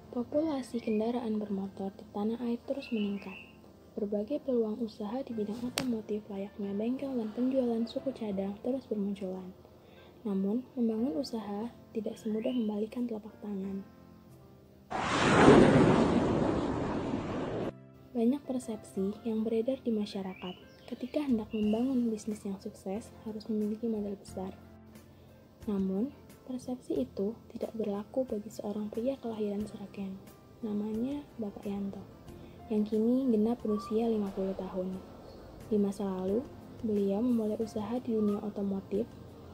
Populasi kendaraan bermotor di tanah air terus meningkat. Berbagai peluang usaha di bidang otomotif layaknya bengkel dan penjualan suku cadang terus bermunculan. Namun, membangun usaha tidak semudah membalikan telapak tangan. Banyak persepsi yang beredar di masyarakat. Ketika hendak membangun bisnis yang sukses, harus memiliki modal besar. Namun, persepsi itu tidak berlaku bagi seorang pria kelahiran Sragen, namanya Bapak Yanto, yang kini genap berusia 50 tahun. Di masa lalu, beliau memulai usaha di dunia otomotif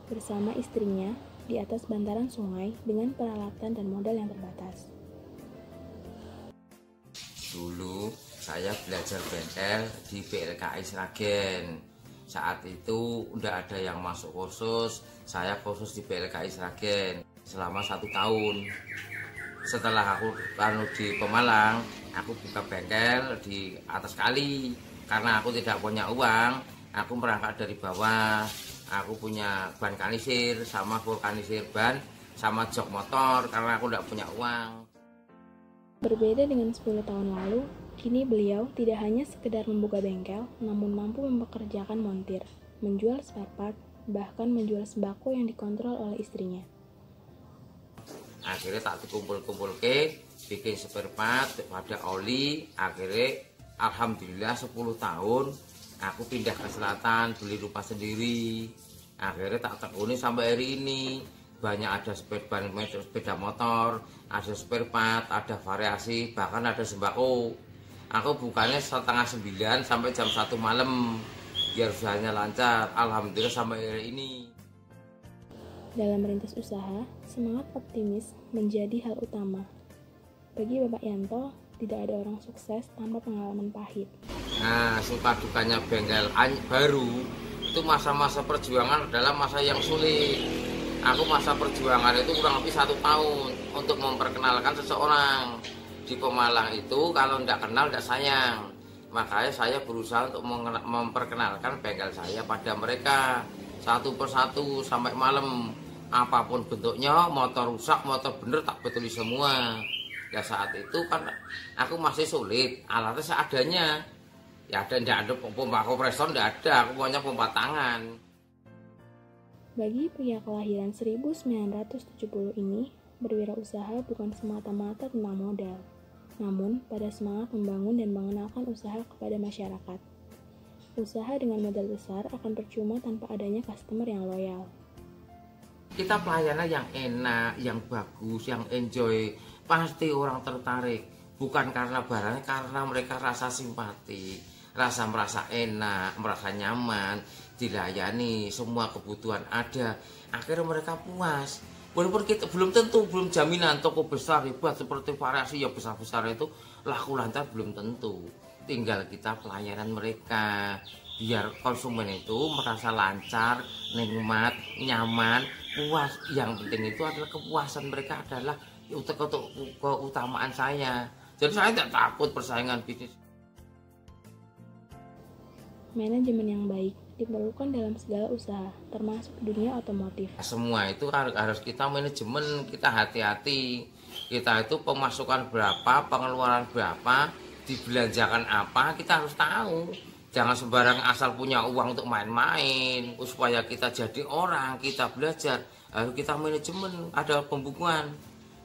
bersama istrinya di atas bantaran sungai dengan peralatan dan modal yang terbatas. Dulu saya belajar bengkel di PLKI Sragen. Saat itu udah ada yang masuk kursus, saya kursus di PLKI Sragen selama 1 tahun. Setelah aku di Pemalang, aku buka bengkel di atas kali. Karena aku tidak punya uang, aku berangkat dari bawah. Aku punya ban kanisir sama vulkanisir ban sama jok motor karena aku tidak punya uang. Berbeda dengan 10 tahun lalu, kini beliau tidak hanya sekedar membuka bengkel, namun mampu mempekerjakan montir, menjual spare part, bahkan menjual sembako yang dikontrol oleh istrinya. Akhirnya tak dikumpul-kumpul bikin spare part, pada oli. Akhirnya alhamdulillah 10 tahun aku pindah ke selatan, beli rumah sendiri. Akhirnya tak tekuni sampai hari ini. Banyak ada sepeda motor, ada spare part, ada variasi, bahkan ada sembako. Aku bukanya setengah 9 sampai jam 1 malam biar usahanya lancar. Alhamdulillah sampai hari ini. Dalam merintis usaha, semangat optimis menjadi hal utama. Bagi Bapak Yanto, tidak ada orang sukses tanpa pengalaman pahit. Nah, suka dukanya bengkel baru itu masa-masa perjuangan adalah masa yang sulit. Aku masa perjuangan itu kurang lebih 1 tahun untuk memperkenalkan seseorang. Di Pemalang itu kalau tidak kenal tidak sayang. Makanya saya berusaha untuk memperkenalkan bengkel saya pada mereka satu persatu sampai malam. Apapun bentuknya, motor rusak, motor bener tak betuli semua. Ya saat itu kan aku masih sulit, alatnya seadanya. Ya tidak ada pompa kompresor, tidak ada, aku punya pompa tangan. Bagi pria kelahiran 1970 ini, berwirausaha bukan semata-mata tentang modal, namun pada semangat membangun dan mengenalkan usaha kepada masyarakat. Usaha dengan modal besar akan percuma tanpa adanya customer yang loyal. Kita pelayanan yang enak, yang bagus, yang enjoy, pasti orang tertarik. Bukan karena barangnya, karena mereka rasa simpati, rasa merasa enak, merasa nyaman, dilayani, semua kebutuhan ada. Akhirnya mereka puas. Walaupun kita belum tentu, belum jaminan toko besar hebat seperti variasi yang besar-besar itu laku lancar, belum tentu. Tinggal kita pelayanan mereka biar konsumen itu merasa lancar, nikmat, nyaman, puas. Yang penting itu adalah kepuasan mereka adalah untuk keutamaan saya. Jadi saya tidak takut persaingan bisnis. Manajemen yang baik diperlukan dalam segala usaha, termasuk dunia otomotif. Semua itu harus kita manajemen, kita hati-hati. Kita itu pemasukan berapa, pengeluaran berapa, dibelanjakan apa, kita harus tahu. Jangan sembarang asal punya uang untuk main-main. Supaya kita jadi orang, kita belajar, harus kita manajemen, ada pembukuan.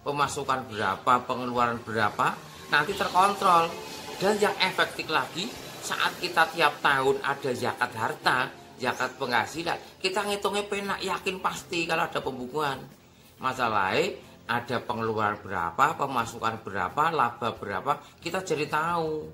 Pemasukan berapa, pengeluaran berapa, nanti terkontrol. Dan yang efektif lagi, saat kita tiap tahun ada zakat harta, zakat penghasilan, kita ngitungnya penak, yakin pasti kalau ada pembukuan. Masalahnya ada pengeluaran berapa, pemasukan berapa, laba berapa, kita jadi tahu.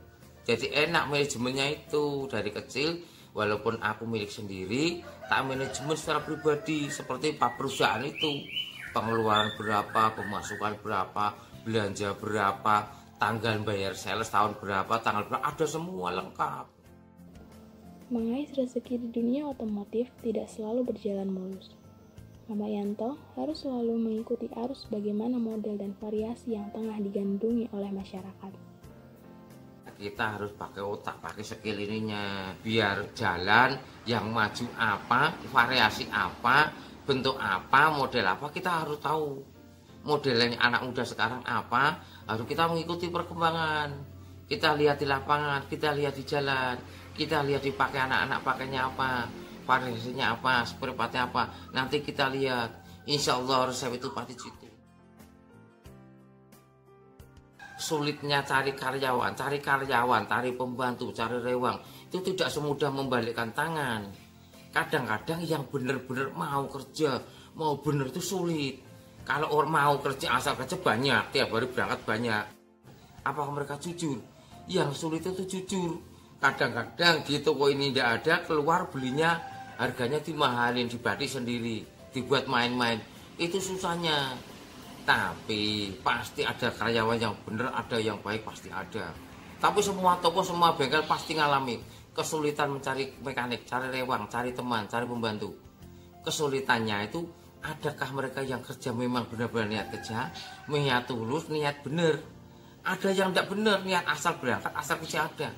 Jadi enak manajemennya itu dari kecil. Walaupun aku milik sendiri, tak manajemen secara pribadi seperti pak perusahaan itu. Pengeluaran berapa, pemasukan berapa, belanja berapa, tanggal bayar sales tahun berapa, tanggal berapa, ada semua lengkap. Mengais rezeki di dunia otomotif tidak selalu berjalan mulus. Bapak Yanto harus selalu mengikuti arus bagaimana model dan variasi yang tengah digandrungi oleh masyarakat. Kita harus pakai otak, pakai skill ininya, biar jalan yang maju apa, variasi apa, bentuk apa, model apa, kita harus tahu. Modelnya anak muda sekarang apa, harus kita mengikuti perkembangan. Kita lihat di lapangan, kita lihat di jalan, kita lihat dipakai anak-anak pakainya apa, variasinya apa, seperempatnya apa. Nanti kita lihat, insya Allah resep itu pasti jitu. Sulitnya cari karyawan, cari pembantu, cari rewang, itu tidak semudah membalikkan tangan. Kadang-kadang yang benar-benar mau kerja, mau benar itu sulit. Kalau orang mau kerja, asal kerja banyak, tiap hari berangkat banyak. Apakah mereka jujur? Yang sulit itu jujur. Kadang-kadang di toko ini tidak ada, keluar belinya harganya dimahalin, dibati sendiri, dibuat main-main. Itu susahnya. Tapi pasti ada karyawan yang benar, ada yang baik, pasti ada. Tapi semua toko, semua bengkel pasti ngalami kesulitan mencari mekanik, cari rewang, cari teman, cari pembantu. Kesulitannya itu, adakah mereka yang kerja memang benar-benar niat kerja, niat tulus, niat benar. Ada yang tidak benar, niat asal berangkat, asal kerja ada.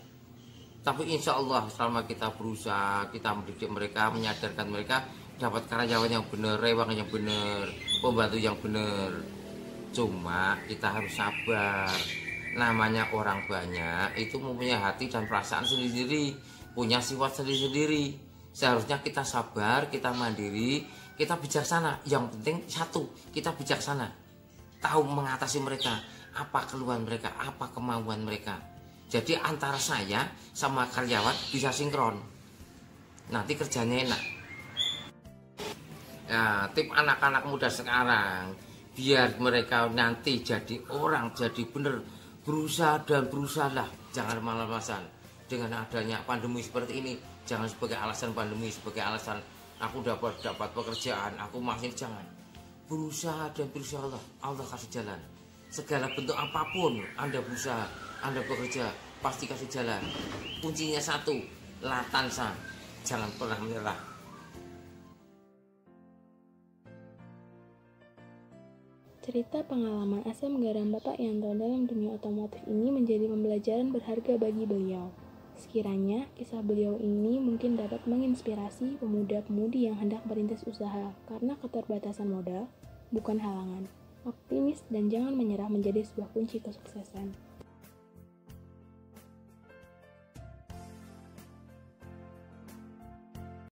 Tapi insya Allah selama kita berusaha, kita mendidik mereka, menyadarkan mereka, dapat karyawan yang benar, rewang yang benar, pembantu yang benar. Cuma kita harus sabar. Namanya orang banyak itu mempunyai hati dan perasaan sendiri-sendiri, punya sifat sendiri-sendiri. Seharusnya kita sabar, kita mandiri, kita bijaksana. Yang penting satu, kita bijaksana, tahu mengatasi mereka, apa keluhan mereka, apa kemauan mereka. Jadi antara saya sama karyawan bisa sinkron, nanti kerjanya enak. Nah, tip anak-anak muda sekarang, biar mereka nanti jadi orang, jadi bener, berusaha dan berusahalah, jangan malas-malasan. Dengan adanya pandemi seperti ini, jangan sebagai alasan pandemi, sebagai alasan aku dapat pekerjaan, aku masih, jangan. Berusaha dan berusaha, Allah kasih jalan. Segala bentuk apapun Anda berusaha, Anda bekerja, pasti kasih jalan. Kuncinya satu, latansa, jangan pernah menyerah. Cerita pengalaman asam garam Bapak Yanto dalam dunia otomotif ini menjadi pembelajaran berharga bagi beliau. Sekiranya kisah beliau ini mungkin dapat menginspirasi pemuda-pemudi yang hendak merintis usaha karena keterbatasan modal, bukan halangan. Optimis dan jangan menyerah menjadi sebuah kunci kesuksesan.